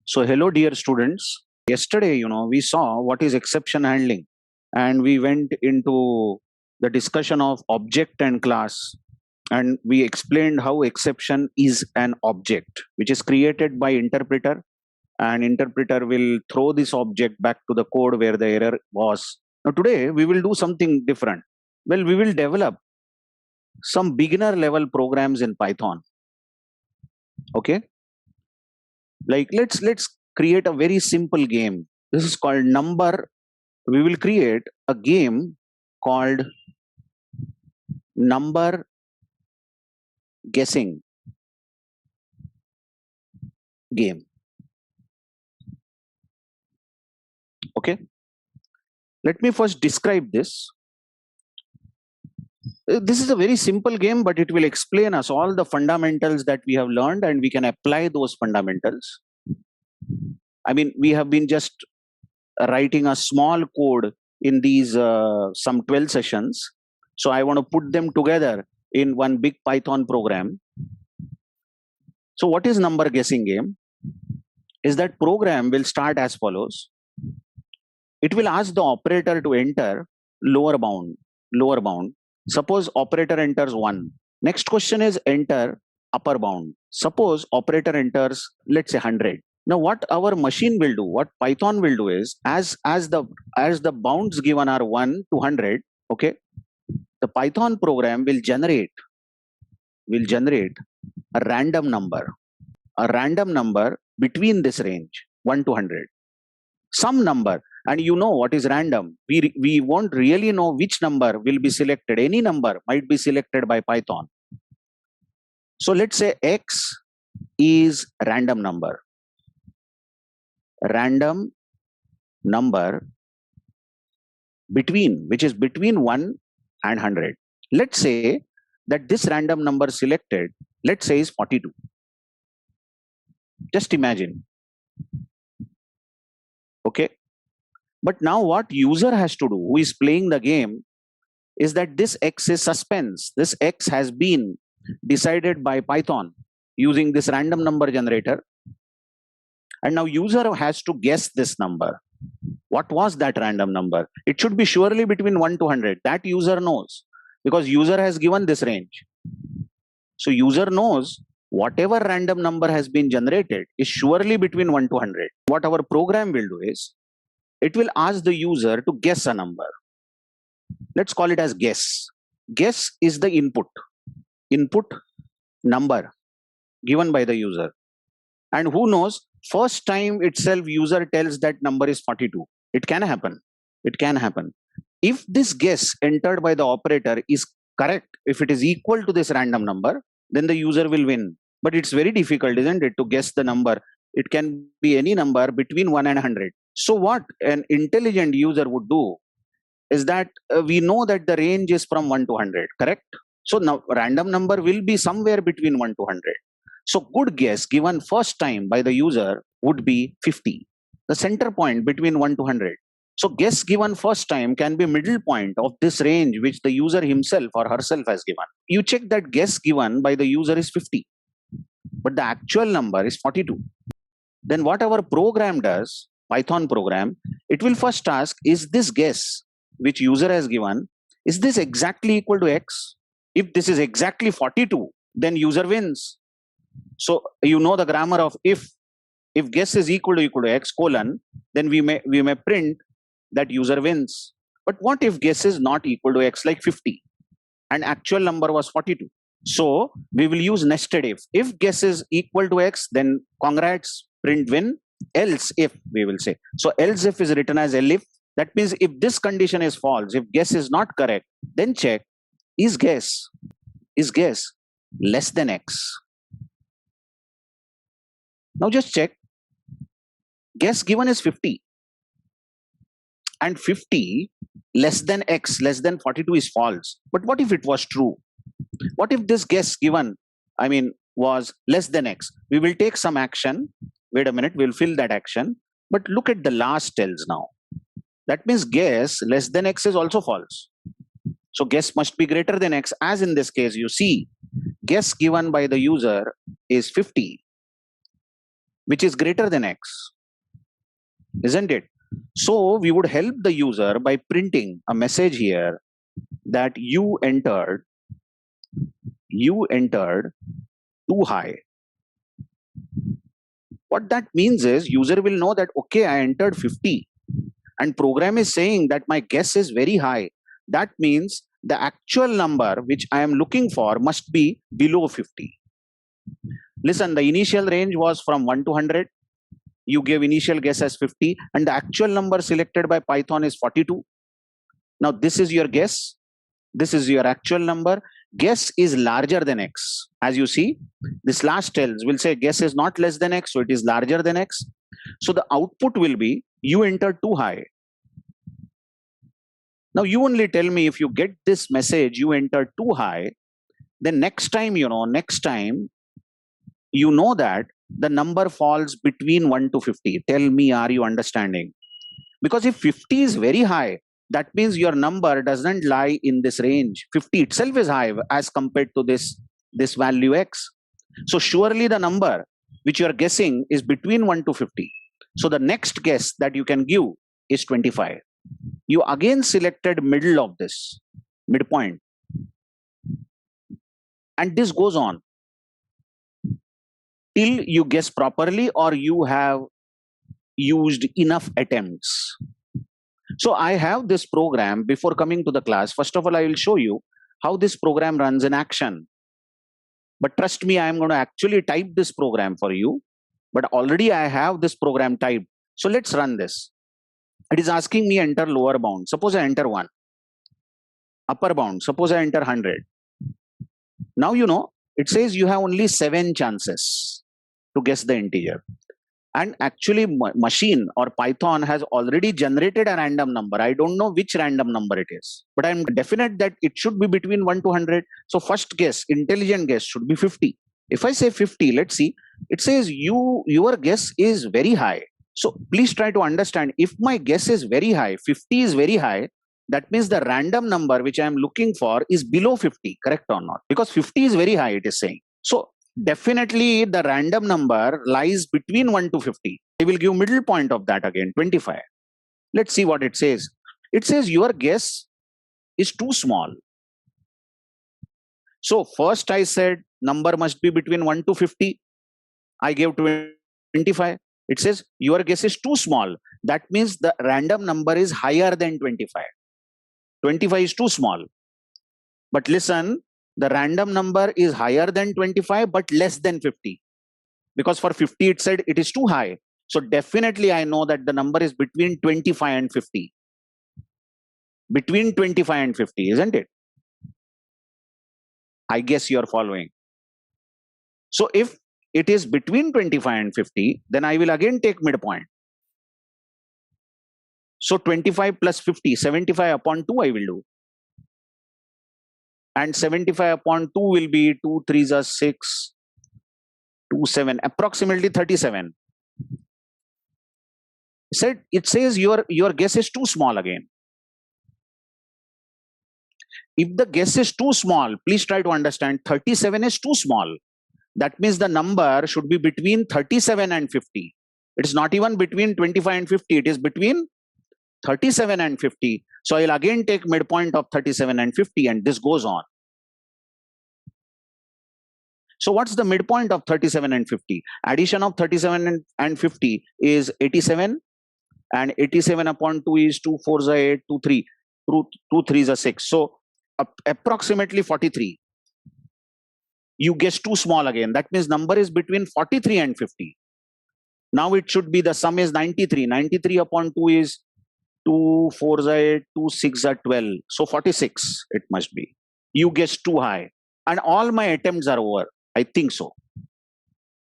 So hello dear students. Yesterday, we saw what is exception handling, and we went into the discussion of object and class, and we explained how exception is an object which is created by interpreter, and interpreter will throw this object back to the code where the error was. Now today we will do something different. Well, we will develop some beginner level programs in Python. Okay? Like let's create a very simple game. This is called number. We will create a game called number guessing game. Okay, let me first describe this. This is a very simple game, but it will explain us all the fundamentals that we have learned, and we can apply those fundamentals. I mean, we have been just writing a small code in these some 12 sessions. So I want to put them together in one big Python program. So what is number guessing game? Is that program will start as follows. It will ask the operator to enter lower bound. Suppose operator enters 1. Next question is enter upper bound. Suppose operator enters, let's say 100. Now what our machine will do, what Python will do is, as the bounds given are 1 to 100, okay, the Python program will generate a random number between this range 1 to 100, some number. And you know what is random. We won't really know which number will be selected. Any number might be selected by Python. So let's say X is random number which is between 1 and 100. Let's say that this random number selected, let's say, is 42. Just imagine. Okay. But now what user has to do, who is playing the game, is that this X is suspense. This X has been decided by Python using this random number generator. And now user has to guess this number. What was that random number? It should be surely between 1 to 100. That user knows, because user has given this range. So user knows whatever random number has been generated is surely between 1 to 100. What our program will do is, it will ask the user to guess a number. Let's call it as guess. Guess is the input number given by the user. And who knows, first time itself user tells that number is 42. It can happen. If this guess entered by the operator is correct, if it is equal to this random number, then the user will win. But it's very difficult, isn't it, to guess the number. It can be any number between 1 and 100. So what an intelligent user would do is that we know that the range is from 1 to 100, correct? So now random number will be somewhere between 1 to 100. So good guess given first time by the user would be 50, the center point between 1 to 100. So guess given first time can be middle point of this range which the user himself or herself has given. You check that guess given by the user is 50, but the actual number is 42. Then what our program does, Python program, it will first ask, is this guess which user has given, is this exactly equal to X? If this is exactly 42, then user wins. So you know the grammar of if guess is equal to X colon, then we may print that user wins. But what if guess is not equal to X, like 50, and actual number was 42? So we will use nested if. If guess is equal to X, then congrats, print win. Else if, we will say. So else if is written as elif. That means if this condition is false, if guess is not correct, then check, is guess less than X? Now just check. Guess given is 50. And 50 less than X, less than 42 is false. But what if it was true? What if this guess given, was less than X? We will take some action. Wait a minute, we'll fill that action. But look at the last else now. That means guess less than X is also false. So guess must be greater than X. As in this case, you see, guess given by the user is 50, which is greater than X, isn't it? So we would help the user by printing a message here that you entered too high. What that means is user will know that, okay, I entered 50 and program is saying that my guess is very high. That means the actual number which I am looking for must be below 50. Listen, the initial range was from 1 to 100. You gave initial guess as 50 and the actual number selected by Python is 42. Now this is your guess. This is your actual number. Guess is larger than X. As you see, this last tells will say guess is not less than X, so it is larger than X. So the output will be you entered too high. Now you only tell me if you get this message, you entered too high, then next time you know that the number falls between 1 to 50. Tell me, are you understanding? Because if 50 is very high, that means your number doesn't lie in this range. 50 itself is high as compared to this value X. So surely the number which you are guessing is between 1 to 50. So the next guess that you can give is 25. You again selected middle of this, midpoint. And this goes on till you guess properly or you have used enough attempts. So I have this program. Before coming to the class, first of all, I will show you how this program runs in action. But trust me, I am going to actually type this program for you. But already I have this program typed. So let's run this. It is asking me enter lower bound. Suppose I enter 1. Upper bound. Suppose I enter 100. Now you know, it says you have only 7 chances to guess the integer. And actually machine or Python has already generated a random number. I don't know which random number it is, but I'm definite that it should be between 1 to 100. So first guess, intelligent guess should be 50. If I say 50, let's see, it says your guess is very high. So please try to understand, if my guess is very high, 50 is very high, that means the random number which I am looking for is below 50, correct or not? Because 50 is very high, it is saying. So definitely the random number lies between 1 to 50. I will give middle point of that again, 25. Let's see what it says. It says your guess is too small. So first I said number must be between 1 to 50. I gave 25. It says your guess is too small. That means the random number is higher than 25. 25 is too small. But listen, the random number is higher than 25 but less than 50. Because for 50 it said it is too high. So definitely I know that the number is between 25 and 50. Between 25 and 50, isn't it? I guess you are following. So if it is between 25 and 50, then I will again take midpoint. So 25 plus 50, 75 upon 2 I will do. And 75 upon 2 will be 2 3s are 6, 2 7, approximately 37. It says your guess is too small again. If the guess is too small, please try to understand 37 is too small. That means the number should be between 37 and 50. It is not even between 25 and 50. It is between 37 and 50. So I'll again take midpoint of 37 and 50 and this goes on. So what's the midpoint of 37 and 50? Addition of 37 and 50 is 87 and 87 upon 2 is 2 4s are 8, 2 3, 2 3s are 6. So approximately 43. You guess too small again. That means number is between 43 and 50. Now it should be the sum is 93. 93 upon 2 is 2 4s are 8, 2 6 are 12. So 46 it must be. You guess too high. And all my attempts are over. I think so.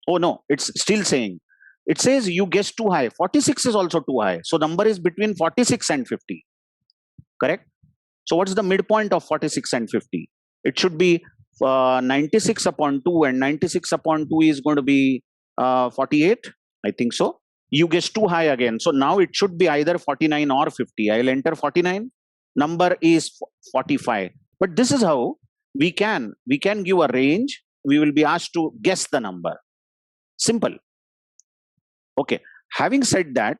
Oh no, it's still saying. It says you guess too high. 46 is also too high. So number is between 46 and 50. Correct? So what's the midpoint of 46 and 50? It should be 96 upon 2 and 96 upon 2 is going to be 48. I think so. You guess too high again. So now it should be either 49 or 50. I'll enter 49. number is 45. But this is how we can give a range. We will be asked to guess the number. Simple. Okay. Having said that,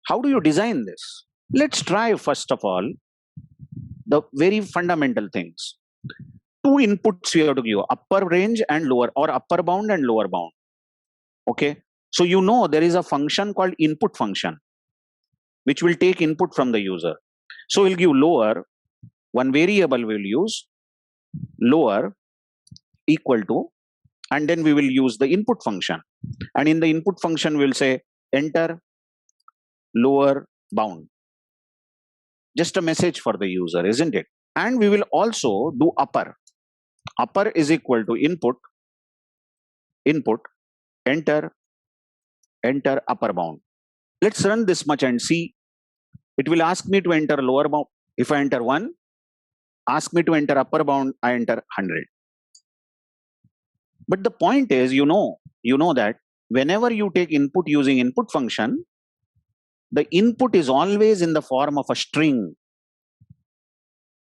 how do you design this? Let's try first of all the very fundamental things. Two inputs we have to give, upper range and lower, or upper bound and lower bound. Okay. So you know there is a function called input function, which will take input from the user. So we'll give lower, one variable we'll use, lower equal to, and then we will use the input function. And in the input function, we'll say enter lower bound. Just a message for the user, isn't it? And we will also do upper. Upper is equal to input, enter upper bound. Let's run this much and see. It will ask me to enter lower bound. If I enter 1, ask me to enter upper bound, I enter 100. But the point is, you know that whenever you take input using input function, the input is always in the form of a string.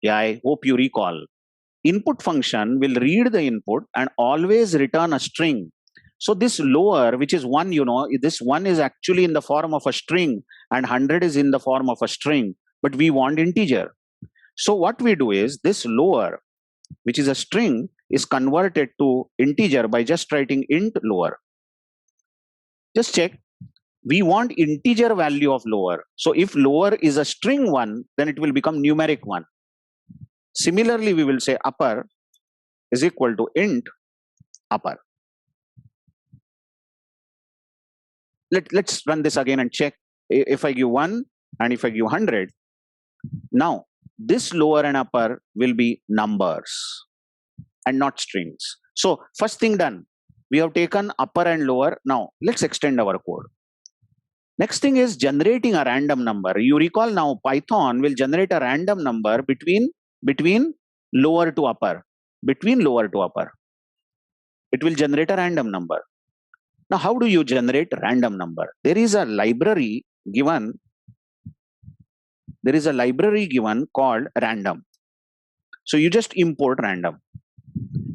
Yeah, I hope you recall. Input function will read the input and always return a string. So this lower, which is 1, this 1 is actually in the form of a string and 100 is in the form of a string, but we want integer. So what we do is this lower, which is a string, is converted to integer by just writing int lower. Just check. We want integer value of lower. So if lower is a string 1, then it will become numeric 1. Similarly, we will say upper is equal to int upper. Let's run this again and check. If I give 1 and if I give 100, now this lower and upper will be numbers and not strings. So first thing done, we have taken upper and lower. Now let's extend our code. Next thing is generating a random number. You recall now Python will generate a random number between lower to upper. Between lower to upper, it will generate a random number. Now, how do you generate random number? There is a library given. There is a library given called random. So you just import random.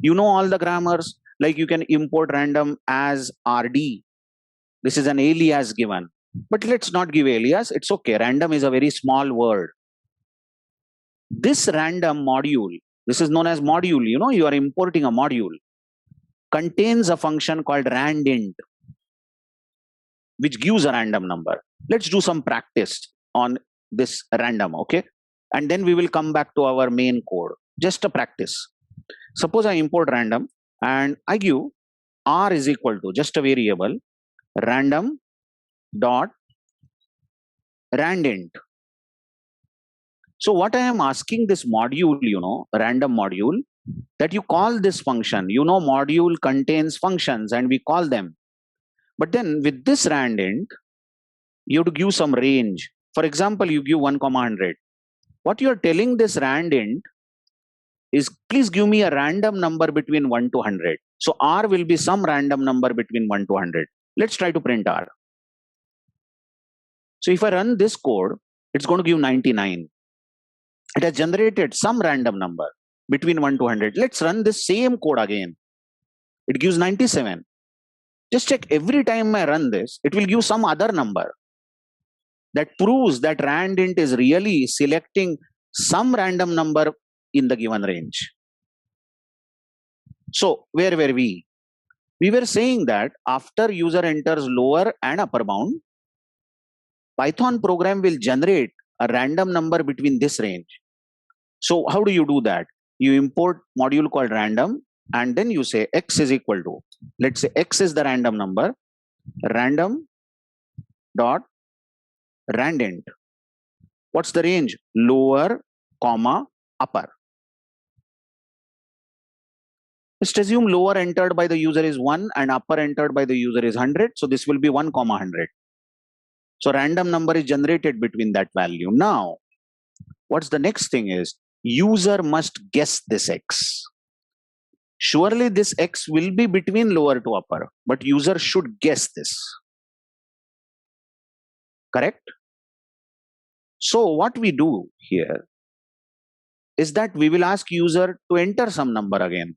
You know all the grammars, like you can import random as RD. This is an alias given. But let's not give alias. It's okay. Random is a very small word. This random module, this is known as module. You are importing a module, contains a function called randint, which gives a random number. Let's do some practice on this random, okay? And then we will come back to our main code. Just a practice. Suppose I import random and I give r is equal to just a variable random dot randint. So what I am asking this module, random module, that you call this function. Module contains functions and we call them. But then with this randint, you have to give some range. For example, you give 1, 100. What you are telling this randint is, please give me a random number between 1 to 100. So r will be some random number between 1 to 100. Let's try to print r. So if I run this code, it's going to give 99. It has generated some random number between 1 to 100. Let's run this same code again. It gives 97. Just check, every time I run this, it will give some other number. That proves that randint is really selecting some random number in the given range. So where were we? We were saying that after user enters lower and upper bound, Python program will generate a random number between this range. So how do you do that? You import module called random and then you say x is equal to, let's say x is the random number, random dot randint. What's the range? Lower, comma, upper. Let's assume lower entered by the user is 1 and upper entered by the user is 100. So this will be 1, 100. So random number is generated between that value. Now, what's the next thing is, user must guess this x. Surely this x will be between lower to upper, but user should guess this. Correct? So what we do here is that we will ask user to enter some number again.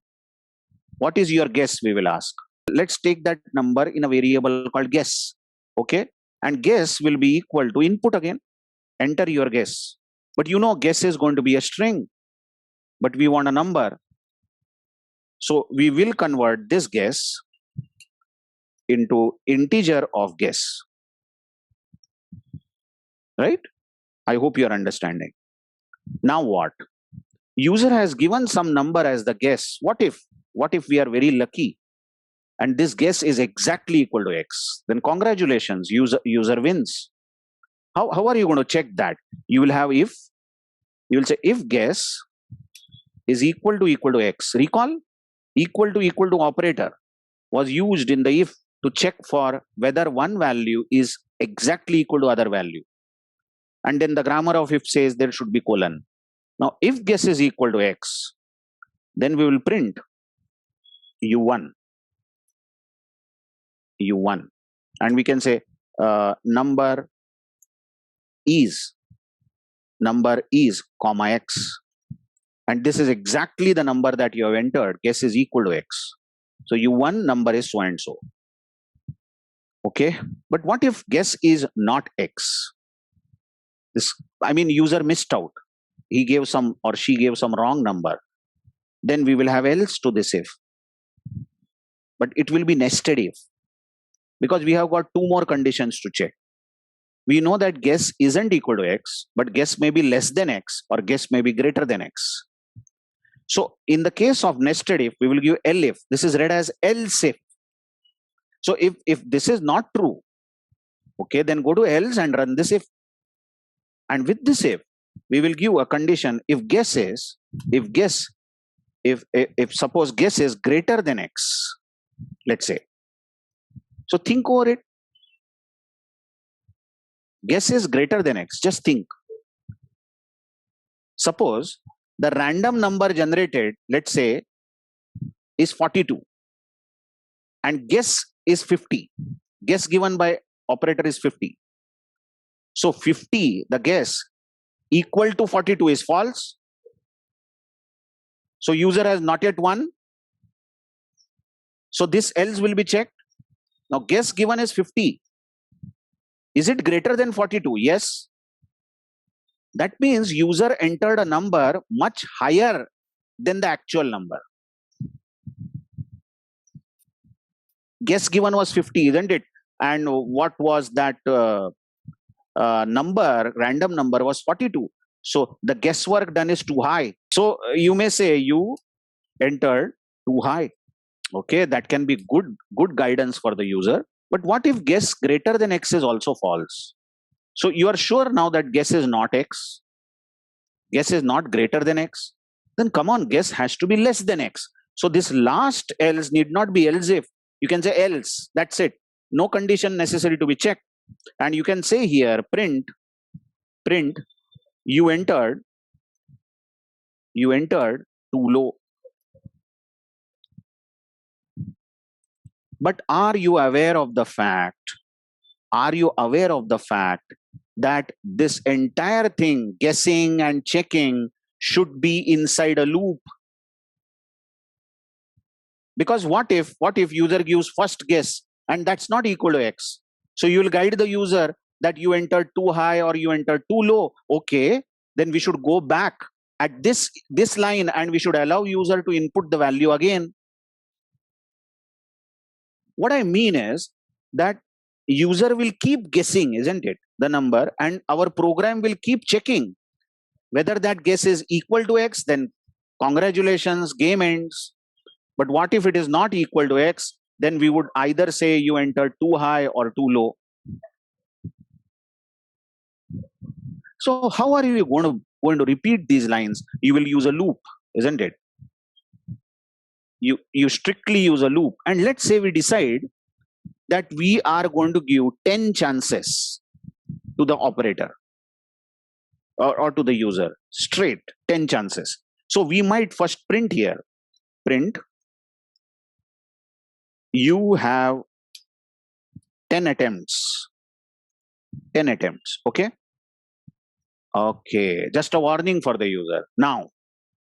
What is your guess? We will ask. Let's take that number in a variable called guess. Okay. And guess will be equal to input again. Enter your guess. But you know, guess is going to be a string, but we want a number. So we will convert this guess into integer of guess. Right? I hope you are understanding. Now what? User has given some number as the guess. What if we are very lucky and this guess is exactly equal to X? Then congratulations, user wins. How are you going to check that? You will have if, you will say if guess is equal to X. Recall, equal to operator was used in the if to check for whether one value is exactly equal to other value. And then the grammar of if says there should be colon. Now, if guess is equal to X, then we will print U1. And we can say number is comma X. And this is exactly the number that you have entered. Guess is equal to X. So U1 number is so and so. Okay. But what if guess is not X? User missed out. He gave some or she gave some wrong number. Then we will have else to this if. But it will be nested if. Because we have got two more conditions to check. We know that guess isn't equal to X, but guess may be less than X or guess may be greater than X. So in the case of nested if, we will give elif. This is read as else if. So if this is not true, okay, then go to else and run this if. And with this if, we will give a condition if suppose guess is greater than X, let's say. So think over it. Guess is greater than X. Just think. Suppose the random number generated, let's say, is 42 and guess is 50. Guess given by operator is 50. So 50, the guess, equal to 42 is false. So user has not yet won. So this else will be checked. Now guess given is 50. Is it greater than 42? Yes. That means user entered a number much higher than the actual number. Guess given was 50, isn't it? And what was that number, random number was 42. So the guesswork done is too high. So you may say you entered too high. Okay, that can be good guidance for the user. But what if guess greater than X is also false? So you are sure now that guess is not X. Guess is not greater than X. Then come on, guess has to be less than X. So this last else need not be else if. You can say else. That's it. No condition necessary to be checked. And you can say here print you entered too low. But are you aware of the fact that this entire thing, guessing and checking, should be inside a loop? Because what if user gives first guess and that's not equal to X? So you will guide the user that you entered too high or you entered too low. Okay, then we should go back at this line and we should allow user to input the value again. What I mean is that user will keep guessing, isn't it, the number, and our program will keep checking whether that guess is equal to X, then congratulations, game ends. But what if it is not equal to X? Then we would either say you entered too high or too low. So how are you going to repeat these lines? You will use a loop, isn't it? You strictly use a loop. And let's say we decide that we are going to give 10 chances to the operator or to the user, straight 10 chances. So we might first print here, print you have 10 attempts, okay? Okay, just a warning for the user. Now,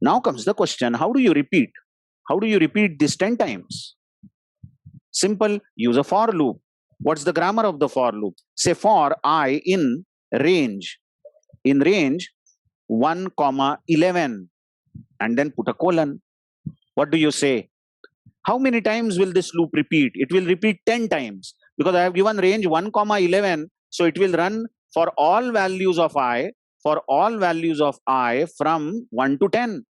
Now comes the question, how do you repeat? How do you repeat this 10 times? Simple, use a for loop. What's the grammar of the for loop? Say for I in range 1 comma 11, and then put a colon. What do you say? How many times will this loop repeat? It will repeat 10 times, because I have given range 1 comma 11, so it will run for all values of I, from 1 to 10.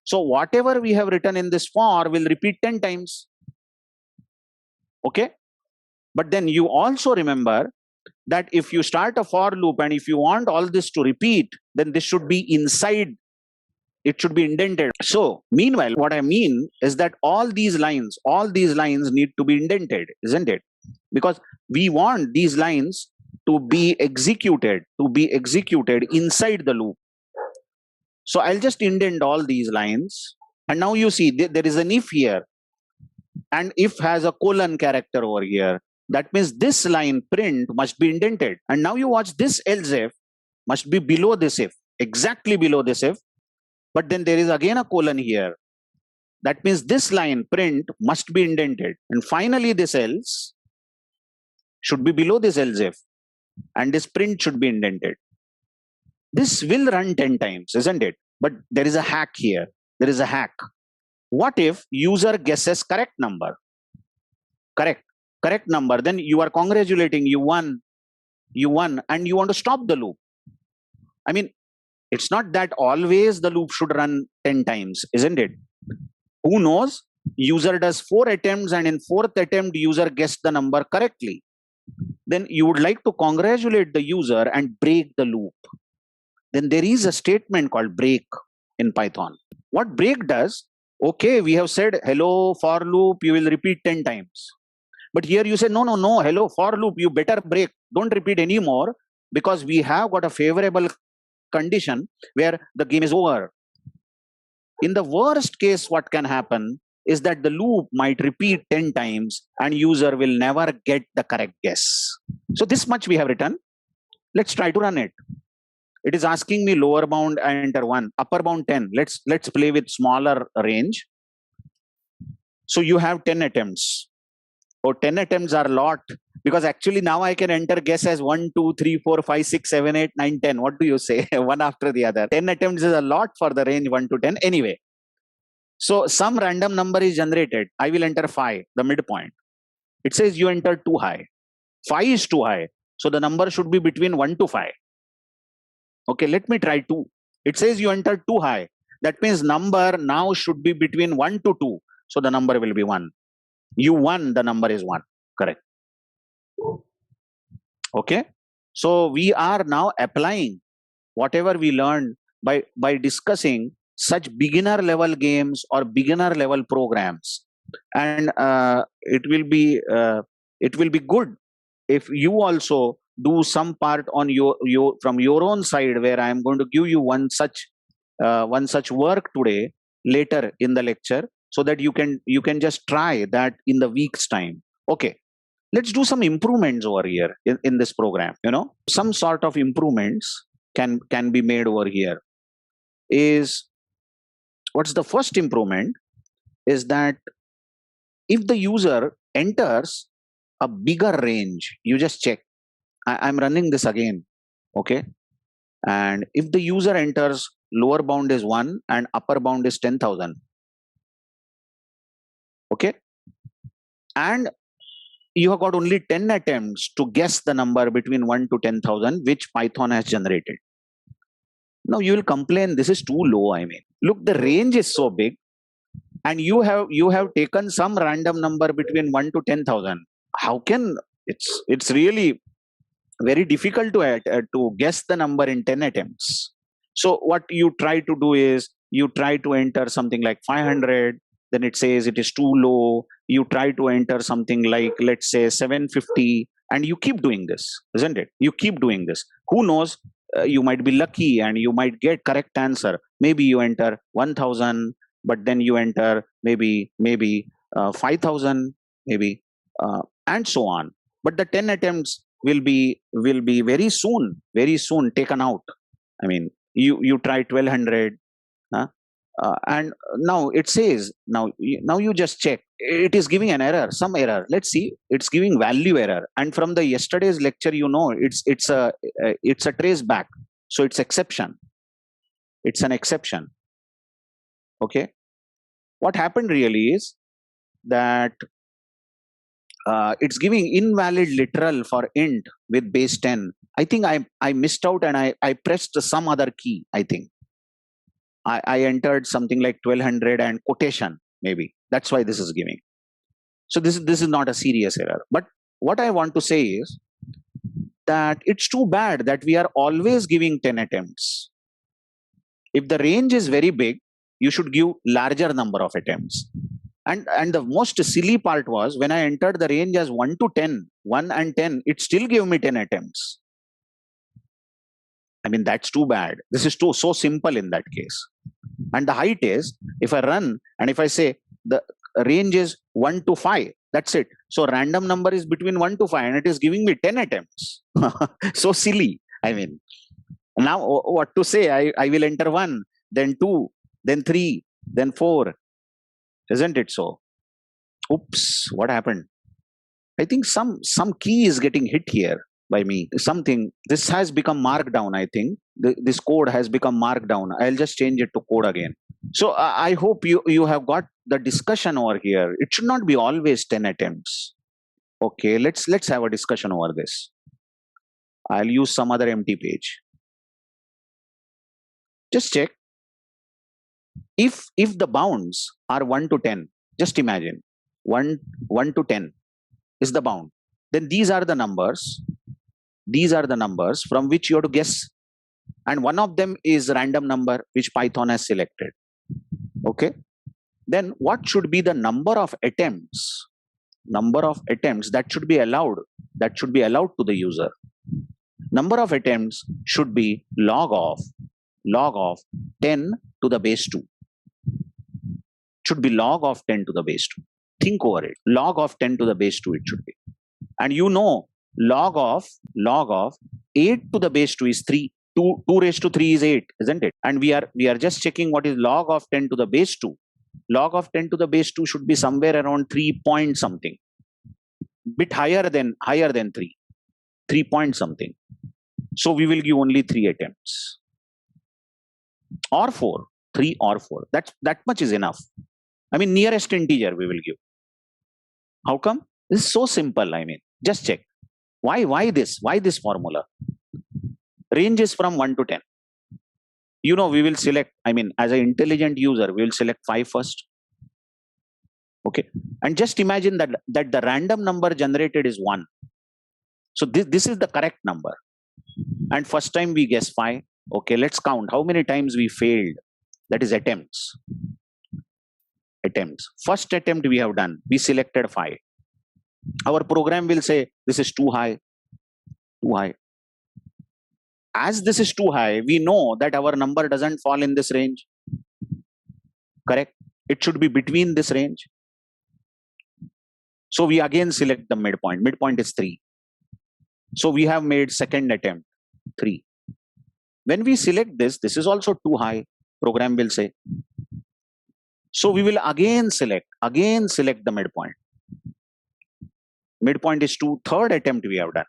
So whatever we have written in this for will repeat 10 times. Okay? But then you also remember that if you start a for loop and if you want all this to repeat, then this should be inside. It should be indented. So meanwhile, what I mean is that all these lines need to be indented, isn't it? Because we want these lines to be executed inside the loop. So I'll just indent all these lines. And now you see there is an if here. And if has a colon character over here. That means this line print must be indented. And now you watch, this else if must be below this if, exactly below this if. But then there is again a colon here. That means this line print must be indented. And finally this else should be below this else if. And this print should be indented. This will run 10 times, isn't it? But there is a hack here. There is a hack. What if user guesses correct number? Correct number. Then you are congratulating, you won, and you want to stop the loop. I mean, it's not that always the loop should run 10 times, isn't it? Who knows? User does 4 attempts and in 4th attempt, user guessed the number correctly. Then you would like to congratulate the user and break the loop. Then there is a statement called break in Python. What break does, okay, we have said hello for loop, you will repeat 10 times. But here you say, no, hello for loop, you better break. Don't repeat anymore, because we have got a favorable condition where the game is over. In the worst case, what can happen is that the loop might repeat 10 times and user will never get the correct guess. So this much we have written. Let's try to run it. It is asking me lower bound, I enter 1, upper bound 10. Let's play with smaller range. So you have 10 attempts. 10 attempts are a lot, because actually now I can enter guess as 1, 2, 3, 4, 5, 6, 7, 8, 9, 10. What do you say? One after the other. 10 attempts is a lot for the range 1 to 10. Anyway, so some random number is generated. I will enter 5, the midpoint. It says you enter too high. 5 is too high. So the number should be between 1 to 5. Okay, let me try 2. It says you enter too high. That means number now should be between 1 to 2. So the number will be 1. You won, the number is 1. Correct. Okay. So we are now applying whatever we learned by discussing such beginner level games or beginner level programs. And it will be good if you also do some part on your from your own side, where I am going to give you one such work today later in the lecture, so that you can just try that in the week's time. Okay, let's do some improvements over here in this program. Some sort of improvements can be made over here. What's the first improvement is that if the user enters a bigger range, you just check. I'm running this again. Okay, and if the user enters lower bound is 1 and upper bound is 10,000. Okay, and you have got only 10 attempts to guess the number between 1 to 10,000 which Python has generated. Now you will complain, this is too low. I mean, look, the range is so big, and you have taken some random number between 1 to 10,000. How can it's really very difficult to guess the number in 10 attempts. So what you try to do is you try to enter something like 500. Then it says it is too low. You try to enter something like, let's say 750, and you keep doing this, isn't it? You keep doing this. Who knows? You might be lucky and you might get correct answer. Maybe you enter 1,000, but then you enter maybe 5,000, maybe, and so on. But the 10 attempts will be very soon taken out. I mean, you try 1,200. And now it says, now you just check, it is giving an error, some error. Let's see, it's giving value error. And from the yesterday's lecture, it's a trace back, so it's exception, it's an exception. Okay, what happened really is that it's giving invalid literal for int with base 10. I think I missed out, and I pressed some other key. I think I entered something like 1200 and quotation, maybe. That's why this is giving. So this is not a serious error. But what I want to say is that it's too bad that we are always giving 10 attempts. If the range is very big, you should give larger number of attempts. And the most silly part was when I entered the range as 1 to 10, 1 and 10, it still gave me 10 attempts. I mean, that's too bad. This is so simple in that case. And the height is, if I run and if I say the range is 1 to 5, that's it. So random number is between 1 to 5 and it is giving me 10 attempts. So silly. I mean, now what to say? I will enter 1, then 2, then 3, then 4. Isn't it so? Oops, what happened? I think some key is getting hit here by me. Something, this has become markdown, I think. This code has become markdown. I'll just change it to code again. So I hope you have got the discussion over here. It should not be always 10 attempts. Okay, let's have a discussion over this. I'll use some other empty page. Just check. If the bounds are 1 to 10, just imagine 1 to 10 is the bound, then these are the numbers from which you have to guess, and one of them is random number which Python has selected. Okay, then what should be the number of attempts that should be allowed to the user? Number of attempts should be log of 10 to the base 2. Should be log of 10 to the base 2. Think over it. Log of 10 to the base 2 it should be. And you know, log of 8 to the base 2 is 3. 2 raised to 3 is 8, isn't it? And we are just checking what is log of 10 to the base 2. Log of 10 to the base 2 should be somewhere around 3 point something. Bit higher than 3. 3 point something. So we will give only 3 attempts. Or 4. 3 or 4. That much is enough. I mean, nearest integer we will give. How come? This is so simple. I mean, just check. Why this? Why this formula? Range is from 1 to 10. You know, we will select, I mean, as an intelligent user, we will select 5 first. Okay. And just imagine that the random number generated is 1. So this is the correct number. And first time we guess 5. Okay, let's count how many times we failed. That is attempts. First attempt we have done, we selected 5. Our program will say this is too high. As this is too high, we know that our number doesn't fall in this range. Correct? It should be between this range. So we again select the midpoint. Midpoint is 3. So we have made second attempt 3. When we select this is also too high, program will say. So we will again select the midpoint. Midpoint is 2. Third attempt we have done.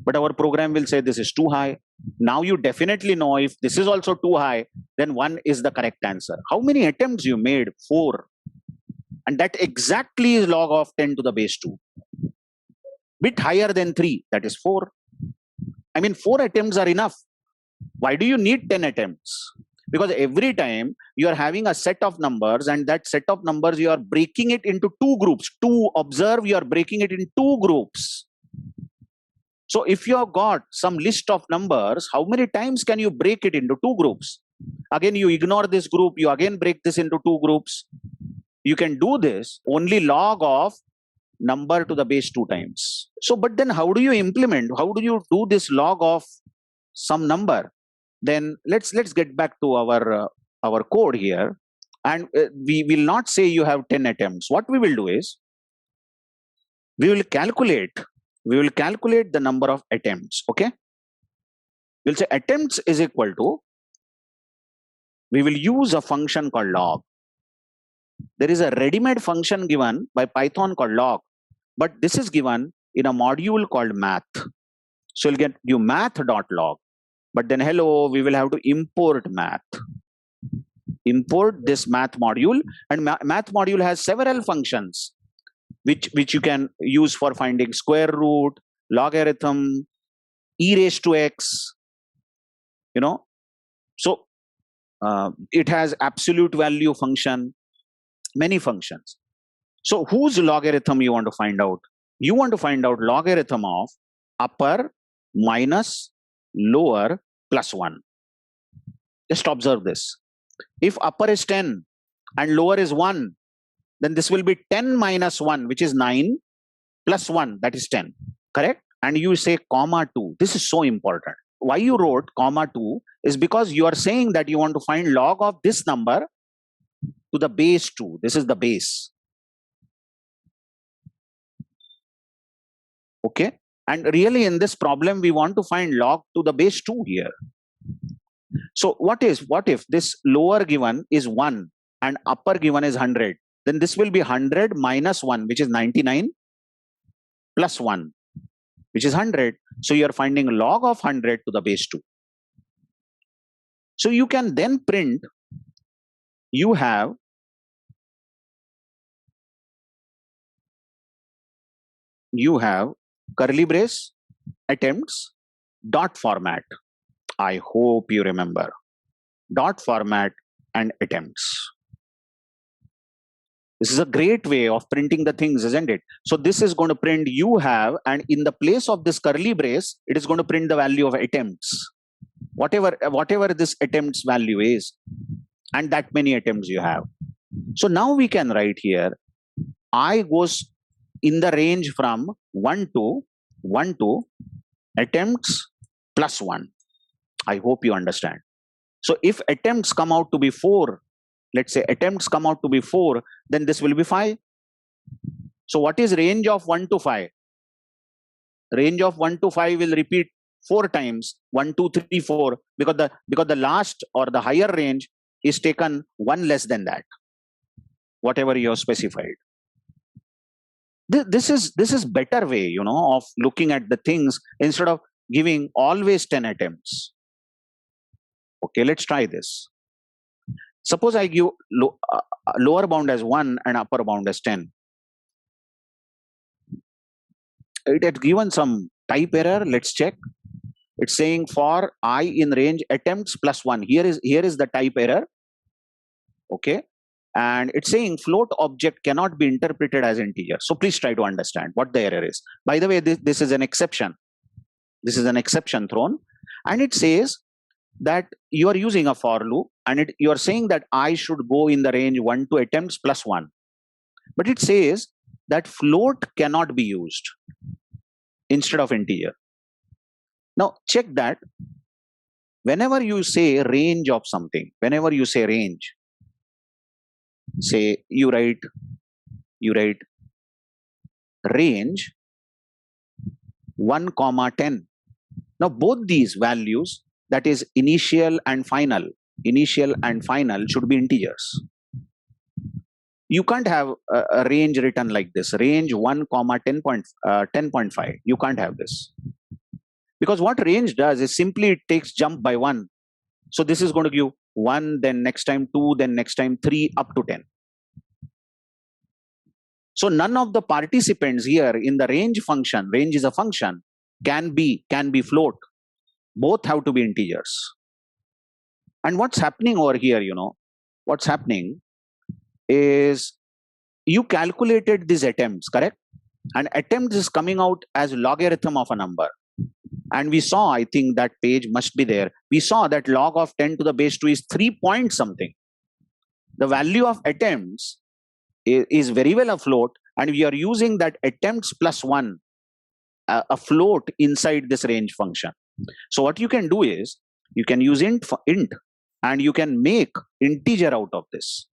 But our program will say this is too high. Now you definitely know if this is also too high, then 1 is the correct answer. How many attempts you made? 4. And that exactly is log of 10 to the base 2. Bit higher than 3, that is 4. I mean, 4 attempts are enough. Why do you need 10 attempts? Because every time you are having a set of numbers, and that set of numbers you are breaking it into 2 groups. Observe, you are breaking it in 2 groups. So if you have got some list of numbers, how many times can you break it into 2 groups? Again, you ignore this group, you again break this into 2 groups. You can do this only log of number to the base 2 times. So, but then how do you implement? How do you do this log of some number? Then let's get back to our code here, and we will not say you have 10 attempts. What we will do is we will calculate the number of attempts. Okay, we'll say attempts is equal to we will use a function called log. There is a ready-made function given by Python called log, but this is given in a module called math. So you'll get you math.log, but then hello, we will have to import math. Import this math module, and math module has several functions which you can use for finding square root, logarithm, e raised to x, so it has absolute value function, many functions. So whose logarithm you want to find out? You want to find out logarithm of upper minus lower plus 1. Just observe this. If upper is 10 and lower is 1, then this will be 10 minus 1, which is 9, plus 1, that is 10. Correct? And you say comma 2. This is so important. Why you wrote comma 2 is because you are saying that you want to find log of this number to the base 2. This is the base. Okay? And really in this problem, we want to find log to the base 2 here. So what if this lower given is 1 and upper given is 100? Then this will be 100 minus 1, which is 99, plus 1, which is 100. So you are finding log of 100 to the base 2. So you can then print, you have curly brace, attempts, dot format. I hope you remember. Dot format and attempts. This is a great way of printing the things, isn't it? So this is going to print you have, and in the place of this curly brace, it is going to print the value of attempts. Whatever this attempts value is, and that many attempts you have. So now we can write here, I goes in the range from 1 to attempts plus 1. I hope you understand. So if attempts come out to be 4, let's say attempts come out to be 4, then this will be 5. So what is range of 1 to 5? Range of 1 to 5 will repeat 4 times, 1, 2, 3, 4, because the last or the higher range is taken 1 less than that, whatever you have specified. This is better way, of looking at the things instead of giving always 10 attempts. Okay, let's try this. Suppose I give lower bound as 1 and upper bound as 10. It had given some type error. Let's check. It's saying for I in range attempts plus 1. Here is the type error. Okay. And it's saying float object cannot be interpreted as integer. So please try to understand what the error is. By the way, this is an exception. This is an exception thrown. And it says that you are using a for loop, and you are saying that I should go in the range 1 to attempts plus 1. But it says that float cannot be used instead of integer. Now check that whenever you say range of something, whenever you say range, say you write range 1, 10. Now both these values, that is initial and final should be integers. You can't have a range written like this, range 1, 10.5. You can't have this. Because what range does is simply it takes jump by 1. So this is going to give 1, then next time 2, then next time 3, up to 10. So none of the participants here in the range function, range is a function, can be float. Both have to be integers. And what's happening over here, what's happening is you calculated these attempts, correct? And attempts is coming out as logarithm of a number. And we saw, I think that page must be there. We saw that log of 10 to the base 2 is 3 point something. The value of attempts is very well a float, and we are using that attempts plus 1, a float inside this range function. So what you can do is, you can use int and you can make integer out of this.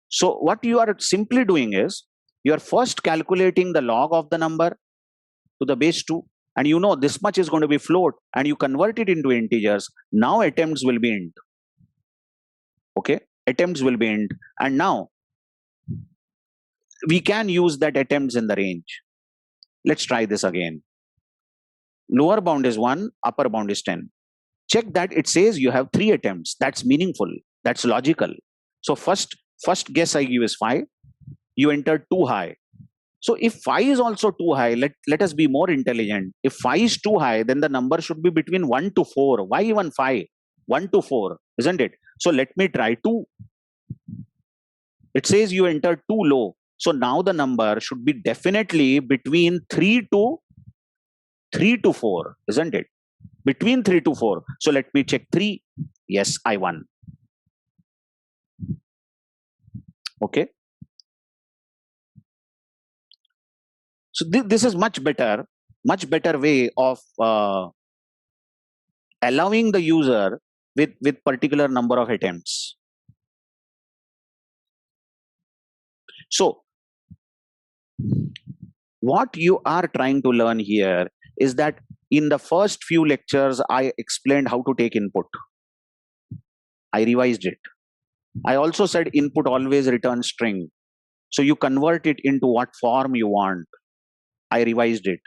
So what you are simply doing is, you are first calculating the log of the number to the base 2, and this much is going to be float, and you convert it into integers. Now attempts will be int. Okay, attempts will be int, and now we can use that attempts in the range. Let's try this again. Lower bound is 1, upper bound is 10. Check that it says you have 3 attempts. That's meaningful. That's logical. So first guess I give is 5. You entered too high. So if 5 is also too high, let us be more intelligent. If 5 is too high, then the number should be between 1 to 4. Why even 5? 1 to 4, isn't it? So let me try 2. It says you entered too low. So now the number should be definitely between 3 to 4, isn't it? Between 3 to 4. So let me check 3. Yes, I won. Okay. So this is much better way of allowing the user with particular number of attempts. So what you are trying to learn here is that in the first few lectures, I explained how to take input. I revised it. I also said input always return string. So you convert it into what form you want. I revised it.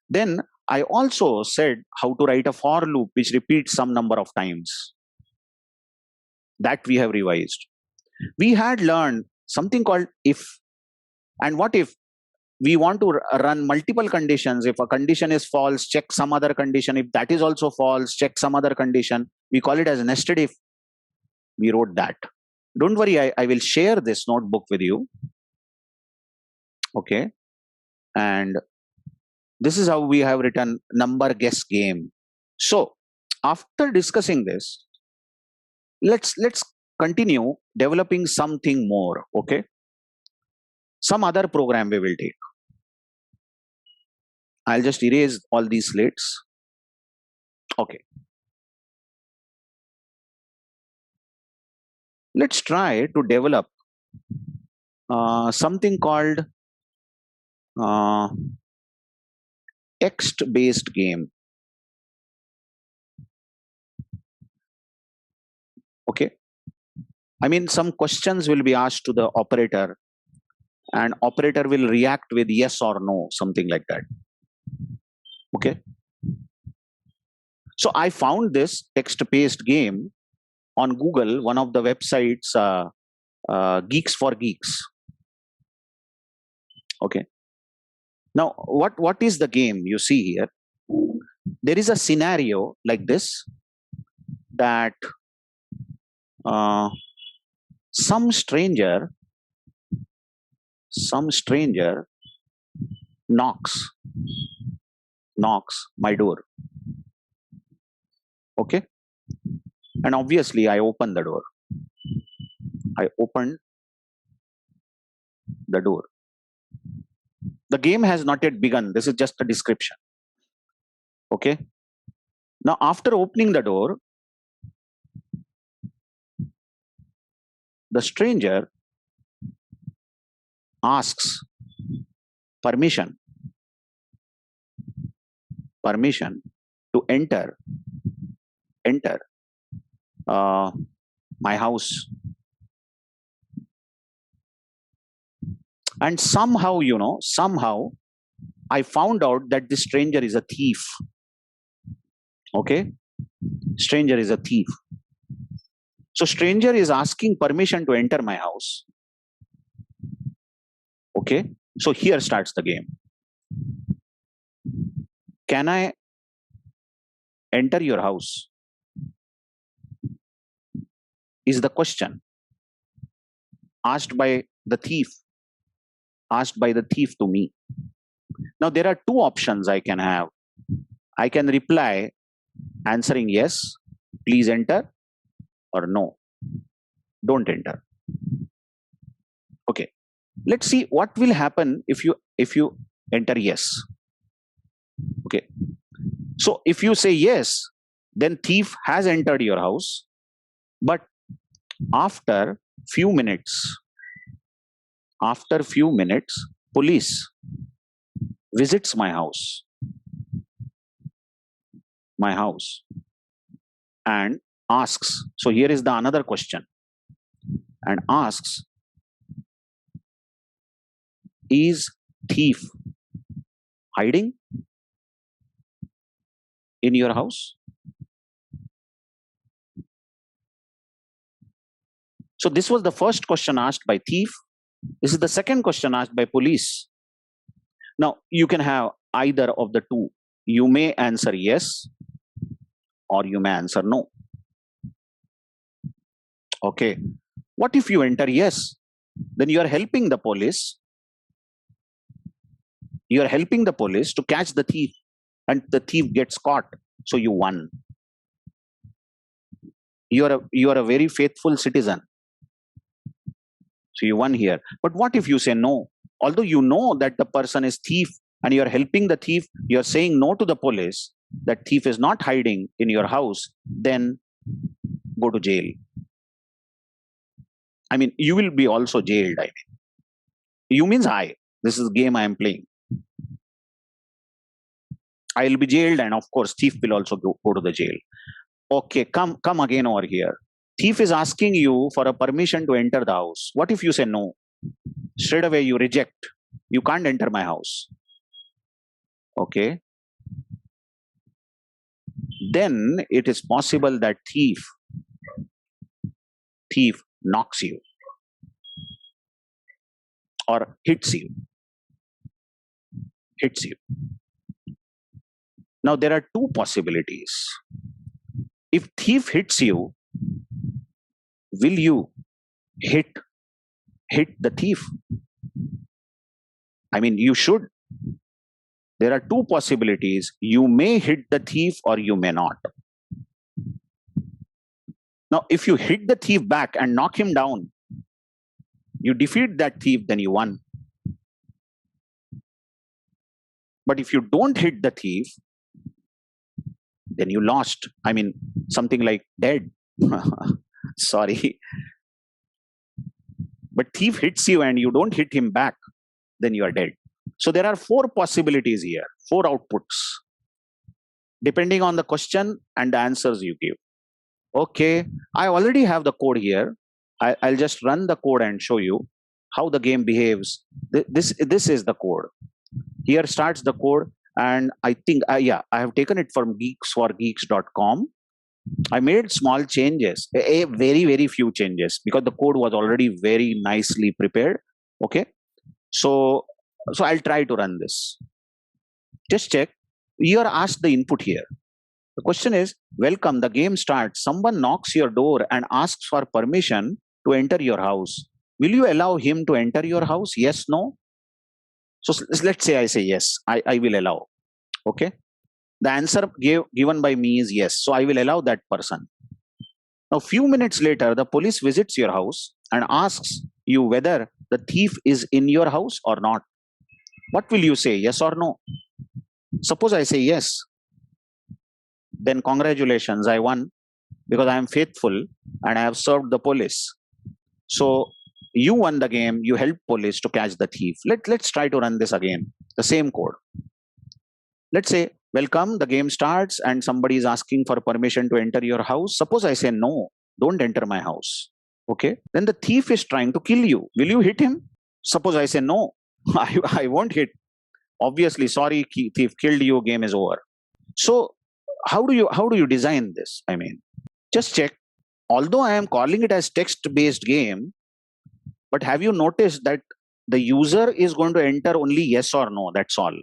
Then I also said how to write a for loop which repeats some number of times. That we have revised. We had learned something called if. And what if we want to run multiple conditions? If a condition is false, check some other condition. If that is also false, check some other condition. We call it as nested if. We wrote that. Don't worry, I will share this notebook with you. Okay. And this is how we have written number guess game. So after discussing this, let's continue developing something more. Okay. Some other program we will take. I'll just erase all these slates. Okay. Let's try to develop something called text-based game. Okay. I mean, some questions will be asked to the operator, and operator will react with yes or no, something like that. Okay. So I found this text-based game on Google, one of the websites, Geeks for Geeks. Okay. Now, what is the game you see here? There is a scenario like this, that some stranger knocks my door. Okay. And obviously I open the door. I opened the door. The game has not yet begun. This is just a description. Okay. Now, after opening the door, the stranger asks permission to enter my house. And somehow I found out that this stranger is a thief. Okay. Stranger is a thief. So stranger is asking permission to enter my house. Okay. So here starts the game. Can I enter your house? Is the question asked by the thief to me. Now there are two options I can have. I can reply answering yes, please enter, or no, don't enter. Okay. Let's see what will happen if you enter yes. Okay. So if you say yes, then thief has entered your house, but after few minutes, police visits my house, and asks, so here is the another question, and asks, is thief hiding in your house? So this was the first question asked by thief. This is the second question asked by police. Now you can have either of the two. You may answer yes, or you may answer no. Okay. What if you enter yes? Then you are helping the police. You are helping the police to catch the thief, and the thief gets caught. So you won. You are a very faithful citizen. So you won here. But what if you say no? Although you know that the person is thief and you are helping the thief, you are saying no to the police, that thief is not hiding in your house, then go to jail. I mean, you will be also jailed. I mean, you means I. This is game I am playing. I will be jailed, and of course, thief will also go to the jail. Okay, come again over here. Thief is asking you for a permission to enter the house. What if you say no? Straight away you reject. You can't enter my house. Okay. Then it is possible that thief knocks you or hits you. Now there are two possibilities. If thief hits you, will you hit the thief? I mean, you should. There are two possibilities. You may hit the thief or you may not. Now, if you hit the thief back and knock him down, you defeat that thief, then you won. But if you don't hit the thief, then you lost. I mean, something like dead. Sorry. But thief hits you and you don't hit him back, then you are dead. So there are four possibilities here, four outputs, depending on the question and the answers you give. Okay, I already have the code here. I'll just run the code and show you how the game behaves. This is the code. Here starts the code, and I think, I have taken it from geeksforgeeks.com. I made small changes, a very, very few changes, because the code was already very nicely prepared. Okay, so I'll try to run this. Just check. You are asked the input here. The question is, welcome, the game starts. Someone knocks your door and asks for permission to enter your house. Will you allow him to enter your house? Yes, no? So let's say I say yes, I will allow. Okay. The answer given by me is yes. So I will allow that person. Now, few minutes later, the police visits your house and asks you whether the thief is in your house or not. What will you say? Yes or no? Suppose I say yes. Then congratulations, I won, because I am faithful and I have served the police. So you won the game. You helped police to catch the thief. Let's try to run this again. The same code. Let's say, welcome, the game starts and somebody is asking for permission to enter your house. Suppose I say no, don't enter my house. Okay. Then the thief is trying to kill you. Will you hit him? Suppose I say no, I won't hit. Obviously, sorry, thief killed you, game is over. So how do you design this? I mean, just check. Although I am calling it as text-based game, but have you noticed that the user is going to enter only yes or no? That's all.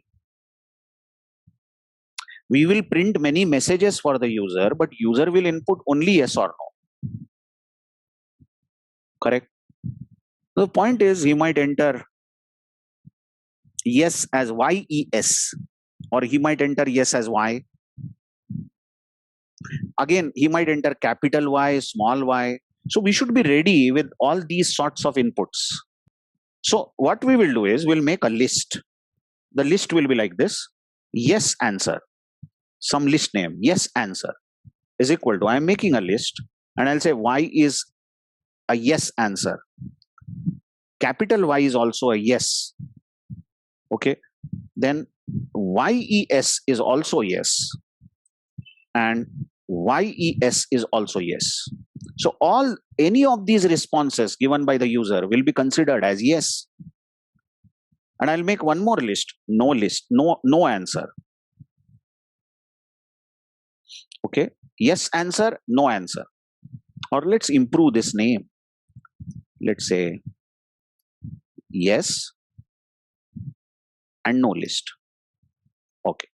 We will print many messages for the user, but user will input only yes or no. Correct? The point is, he might enter yes as YES, or he might enter yes as Y. Again, he might enter capital Y, small y. So we should be ready with all these sorts of inputs. So what we will do is, we'll make a list. The list will be like this: yes answer, some list name, yes answer is equal to, I'm making a list, and I'll say Y is a yes answer. Capital Y is also a yes. Okay. Then YES is also yes. And yes is also yes. So any of these responses given by the user will be considered as yes. And I'll make one more list, no answer. Okay, yes answer, no answer. Or let's improve this name. Let's say yes and no list. Okay.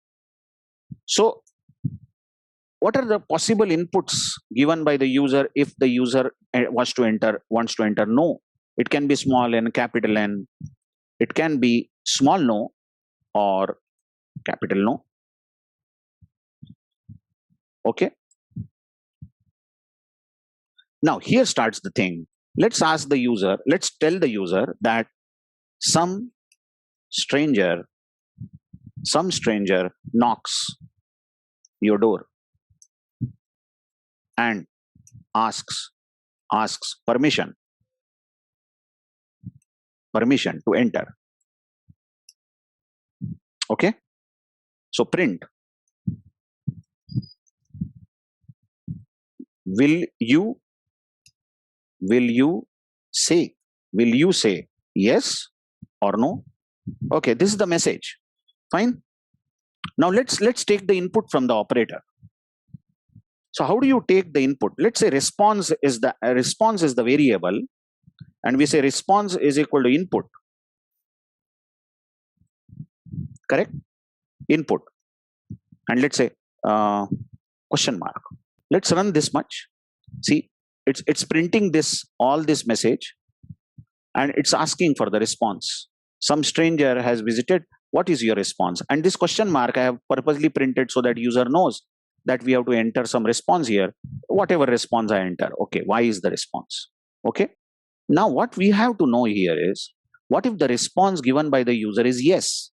So what are the possible inputs given by the user if the user wants to enter no? It can be small n, capital N. It can be small no or capital no. Okay. Now here starts the thing. Let's ask the user, let's tell the user that some stranger knocks your door and asks permission to enter. Okay. So print, will you say yes or no? Okay, this is the message. Fine. Now let's take the input from the operator. So how do you take the input? Let's say response is the variable, and we say response is equal to input. Correct? Input. And let's say question mark. Let's run this much. See, it's printing all this message, and it's asking for the response. Some stranger has visited. What is your response? And this question mark I have purposely printed so that user knows that we have to enter some response here. Whatever response I enter, okay, Y is the response. Okay. Now what we have to know here is, what if the response given by the user is yes?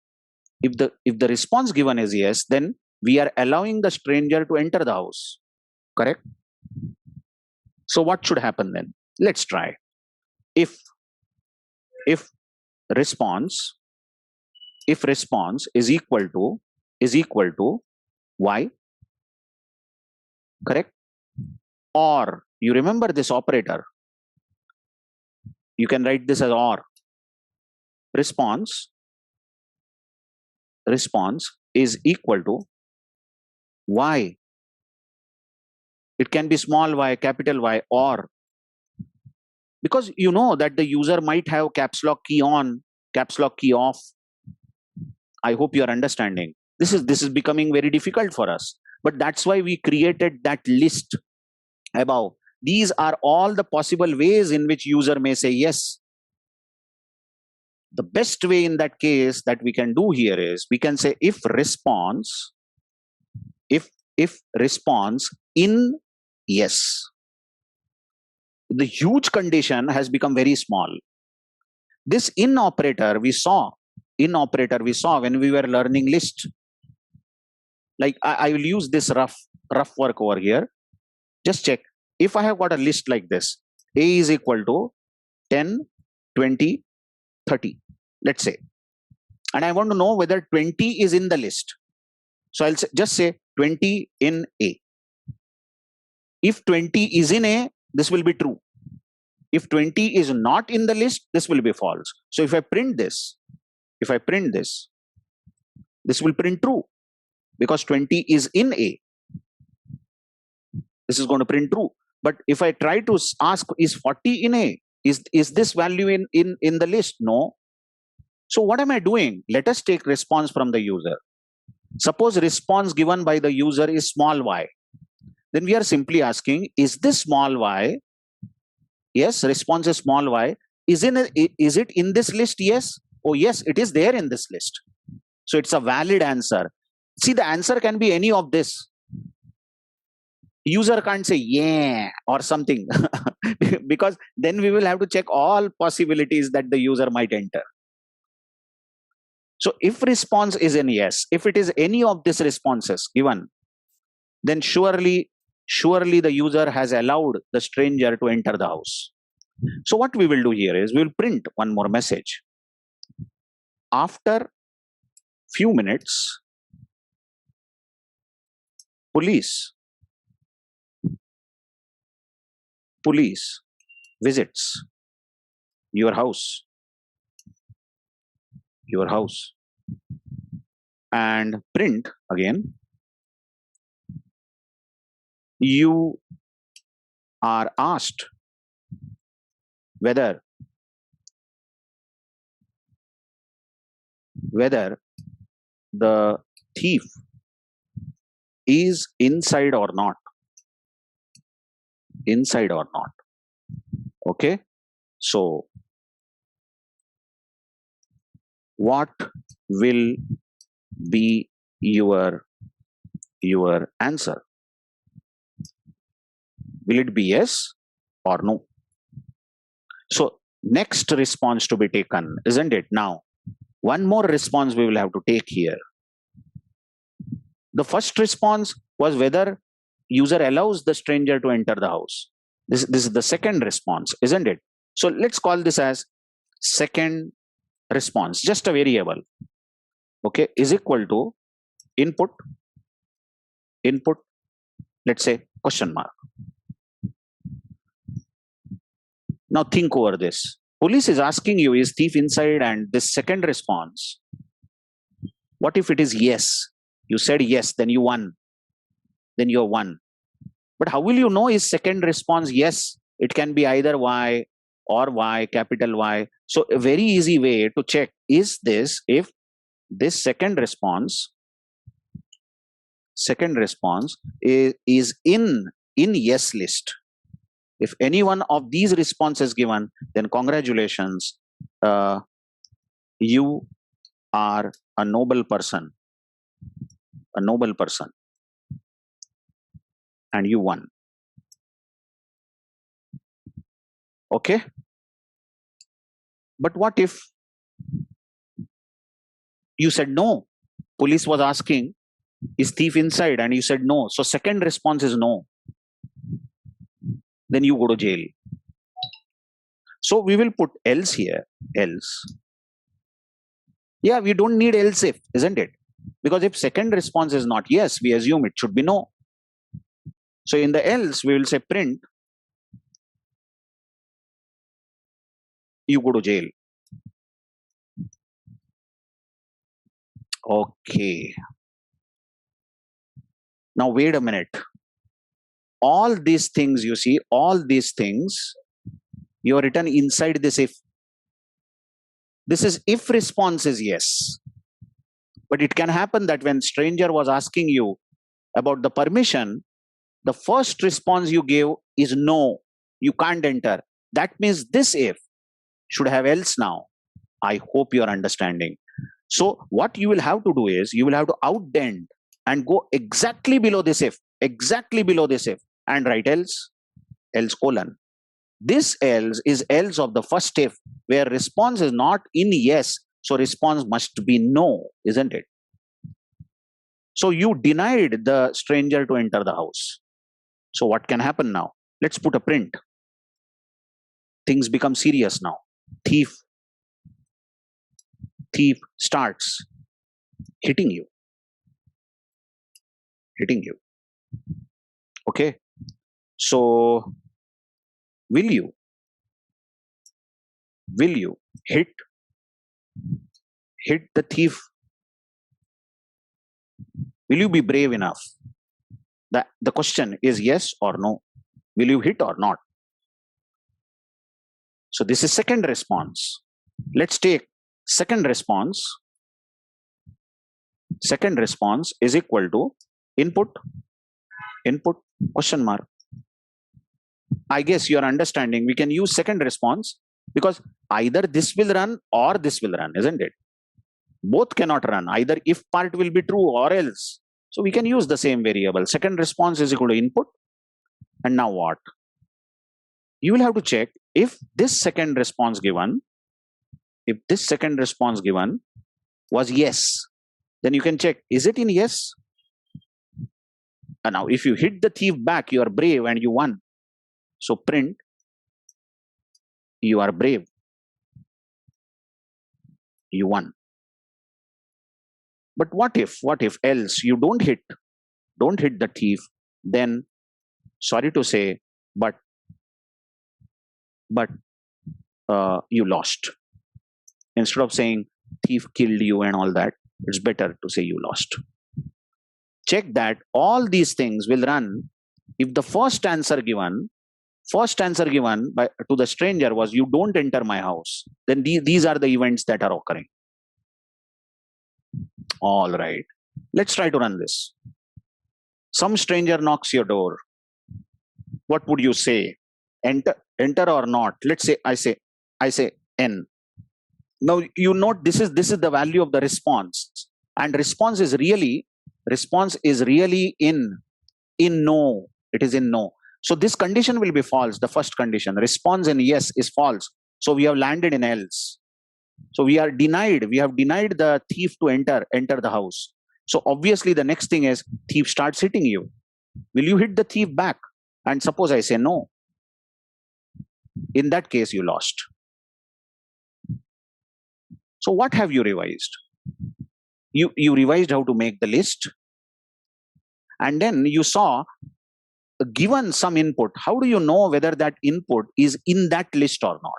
If the response given is yes, then we are allowing the stranger to enter the house. Correct? So what should happen then? Let's try. If response is equal to Y, correct? Or you remember this operator, you can write this as or. Response is equal to Y. It can be small y, capital Y, or, because you know that the user might have caps lock key on, caps lock key off. I hope you are understanding. This is becoming very difficult for us, but that's why we created that list above. These are all the possible ways in which user may say yes. The best way in that case that we can do here is, we can say if response in yes. The huge condition has become very small. This in operator we saw when we were learning list. Like I will use this rough work over here. Just check. If I have got a list like this, A is equal to 10, 20, 30, let's say, and I want to know whether 20 is in the list. So I'll just say 20 in A. If 20 is in A, this will be true. If 20 is not in the list, this will be false. So if I print this, this will print true, because 20 is in A. This is going to print true. But if I try to ask, is 40 in A? Is this value in the list? No. So what am I doing? Let us take response from the user. Suppose response given by the user is small y. Then we are simply asking, is this small y? Yes, response is small y. Is it in this list? Yes. Oh yes, it is there in this list. So it's a valid answer. See, the answer can be any of this. User can't say yeah or something because then we will have to check all possibilities that the user might enter. So if response is in yes, if it is any of these responses given, then surely the user has allowed the stranger to enter the house. So what we will do here is, we will print one more message. After few minutes, police police visits your house, and print again, you are asked whether the thief is inside or not. Okay, so what will be your answer? Will it be yes or no? So next response to be taken, isn't it? Now, one more response we will have to take here. The first response was whether user allows the stranger to enter the house. This is the second response, isn't it? So let's call this as second response, just a variable. Okay, is equal to input, let's say question mark. Now think over this. Police is asking you, is thief inside? And this second response, what if it is yes? You said yes, then you won. Then you're one. But how will you know is second response yes? It can be either Y or Y, capital Y. So a very easy way to check is this: if this second response is in yes list. If any one of these responses given, then congratulations, you are a noble person, and you won. Okay, but what if you said no? Police was asking, is thief inside? And you said no. So second response is no. Then you go to jail. So we will put else here, else. Yeah, we don't need else if, isn't it? Because if second response is not yes, we assume it should be no. So in the else, we will say print, you go to jail. Okay. Now wait a minute. All these things you see, you have written inside this if. This is if response is yes. But it can happen that when stranger was asking you about the permission, the first response you gave is no, you can't enter. That means this if should have else now. I hope you are understanding. So what you will have to do is you will have to outdent and go exactly below this if, and write else colon. This else is else of the first if, where response is not in yes, so response must be no, isn't it? So you denied the stranger to enter the house. So what can happen now? Let's put a print. Things become serious now. Thief starts hitting you. Okay. So will you hit the thief? Will you be brave enough? The question is yes or no. Will you hit or not? So this is second response. Let's take second response. Second response is equal to input question mark. I guess you are understanding. We can use second response because either this will run or this will run, isn't it? Both cannot run. Either if part will be true or else. So we can use the same variable. Second response is equal to input. And now what? You will have to check if this second response given, was yes, then you can check, is it in yes? And now if you hit the thief back, you are brave and you won. So print, you are brave, you won. But what if else you don't hit the thief, then sorry to say, but but you lost. Instead of saying thief killed you and all that, it's better to say you lost. Check that all these things will run if the first answer given to the stranger was you don't enter my house, then these are the events that are occurring. All right, let's try to run this. Some stranger knocks your door. What would you say? Enter or not? Let's say I say n. Now you note this is the value of the response, and response is really in no. It is in no. So this condition will be false. The first condition, response in yes, is false. So we have landed in else. So we have denied the thief to enter the house. So obviously the next thing is thief starts hitting you. Will you hit the thief back? And suppose I say no. In that case, you lost. So what have you revised? You revised how to make the list. And then you saw, given some input, how do you know whether that input is in that list or not?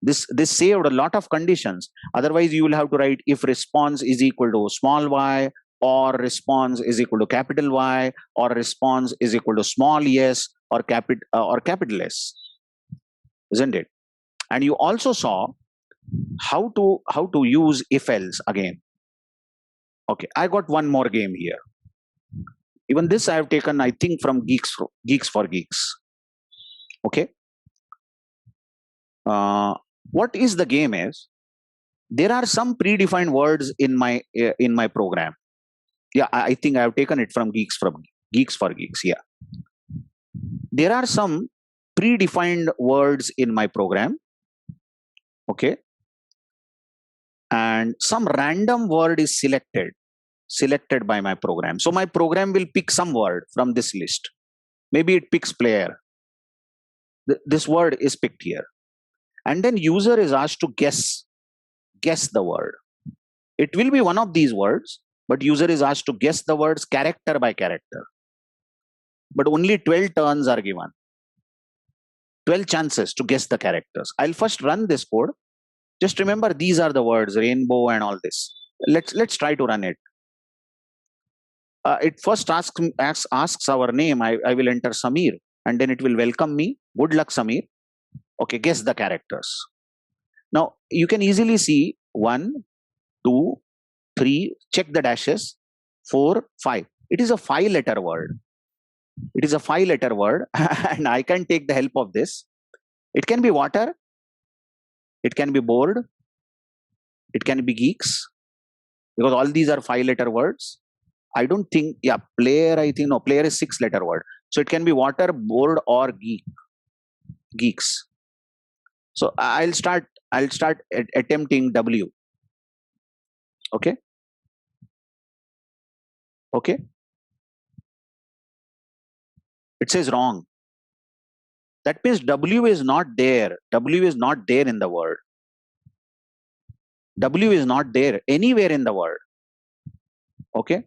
This saved a lot of conditions. Otherwise, you will have to write if response is equal to small y, or response is equal to capital Y, or response is equal to small s, or capital S, isn't it? And you also saw how to use if else again. Okay, I got one more game here. Even this I have taken, I think, from Geeks for Geeks. Okay. What is the game is, there are some predefined words in my program. Yeah, I think I have taken it from Geeks for Geeks. Yeah, there are some predefined words in my program. Okay, and some random word is selected by my program. So my program will pick some word from this list. Maybe it picks player. This word is picked here. And then user is asked to guess the word. It will be one of these words, but user is asked to guess the words character by character. But only 12 turns are given. 12 chances to guess the characters. I'll first run this code. Just remember, these are the words, rainbow and all this. Let's try to run it. It first asks our name. I will enter Samir, and then it will welcome me. Good luck, Samir. Okay, guess the characters. Now you can easily see 1, 2, 3, check the dashes, 4, 5. It is a 5-letter word. It is a 5-letter word, and I can take the help of this. It can be water, it can be board, it can be geeks, because all these are 5-letter words. I don't think, yeah, player, I think, no, player is 6-letter word. So it can be water, board, or geeks. So I'll start attempting W. Okay. Okay. It says wrong. That means W is not there. W is not there in the word. W is not there anywhere in the word. Okay.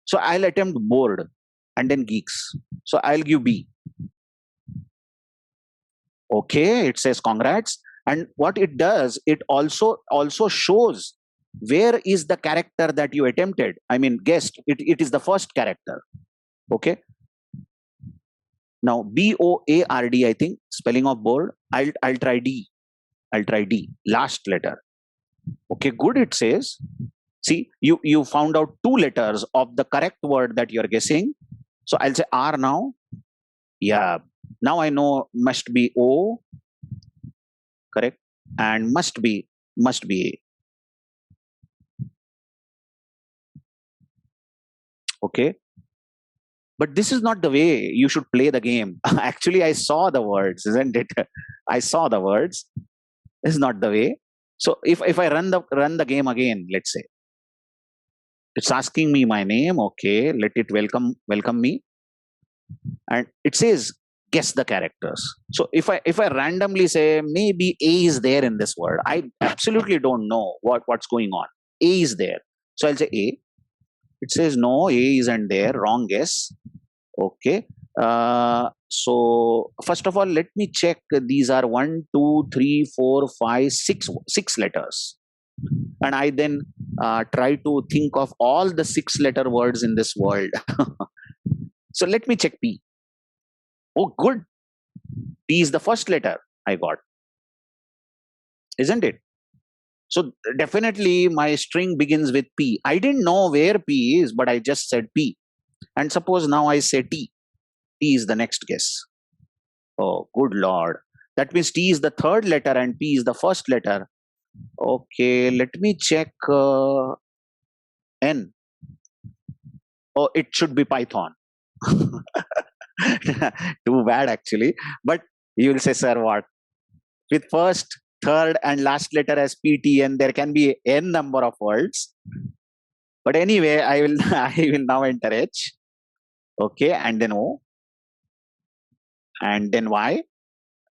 So I'll attempt board and then geeks. So I'll give B. Okay, it says congrats. And what it does, it also shows where is the character that you attempted. I mean, guessed. It is the first character. Okay. Now BOARD, I think, spelling of board. I'll try D. Last letter. Okay, good. It says, see, you found out 2 letters of the correct word that you're guessing. So I'll say R now. Yeah. Now I know must be O, correct, and must be A. Okay. But this is not the way you should play the game. Actually, I saw the words, isn't it? I saw the words. This is not the way. So if I run the game again, let's say, it's asking me my name. Okay, let it welcome me, and it says guess the characters. So if I randomly say maybe A is there in this word, I absolutely don't know what's going on. A is there, so I'll say A. It says no, A isn't there. Wrong guess. Okay, So first of all, let me check. These are 1, 2, 3, 4, 5, 6 letters. And I then try to think of all the 6-letter words in this world. So let me check P. Oh, good. P is the first letter I got, isn't it? So definitely my string begins with P. I didn't know where P is, but I just said P. And suppose now I say T. T is the next guess. Oh, good Lord. That means T is the third letter and P is the first letter. Okay, let me check N. Oh, it should be Python. Too bad, actually. But you will say, sir, what? With first, third, and last letter as PTN, there can be n number of words. But anyway, I will I will now enter H. Okay, and then O, and then Y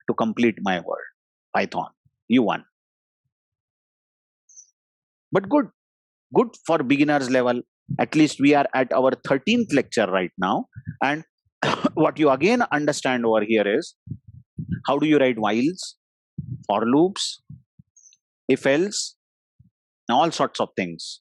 to complete my word. Python. You won. But good for beginners level. At least we are at our 13th lecture right now. And what you again understand over here is how do you write whiles, for loops, if else, all sorts of things.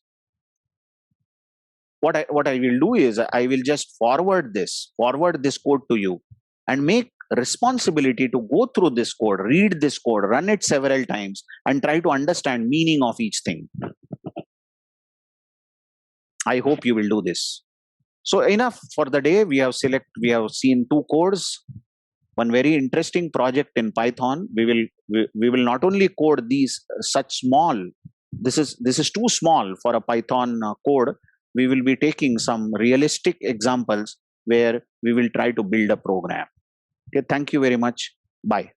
What I will do is I will just forward this code to you and make responsibility to go through this code, read this code, run it several times, and try to understand meaning of each thing. I hope you will do this. So enough for the day. We have seen 2 codes, one very interesting project in Python. We will not only code these such small. This is too small for a Python code. We will be taking some realistic examples where we will try to build a program. Okay, thank you very much. Bye.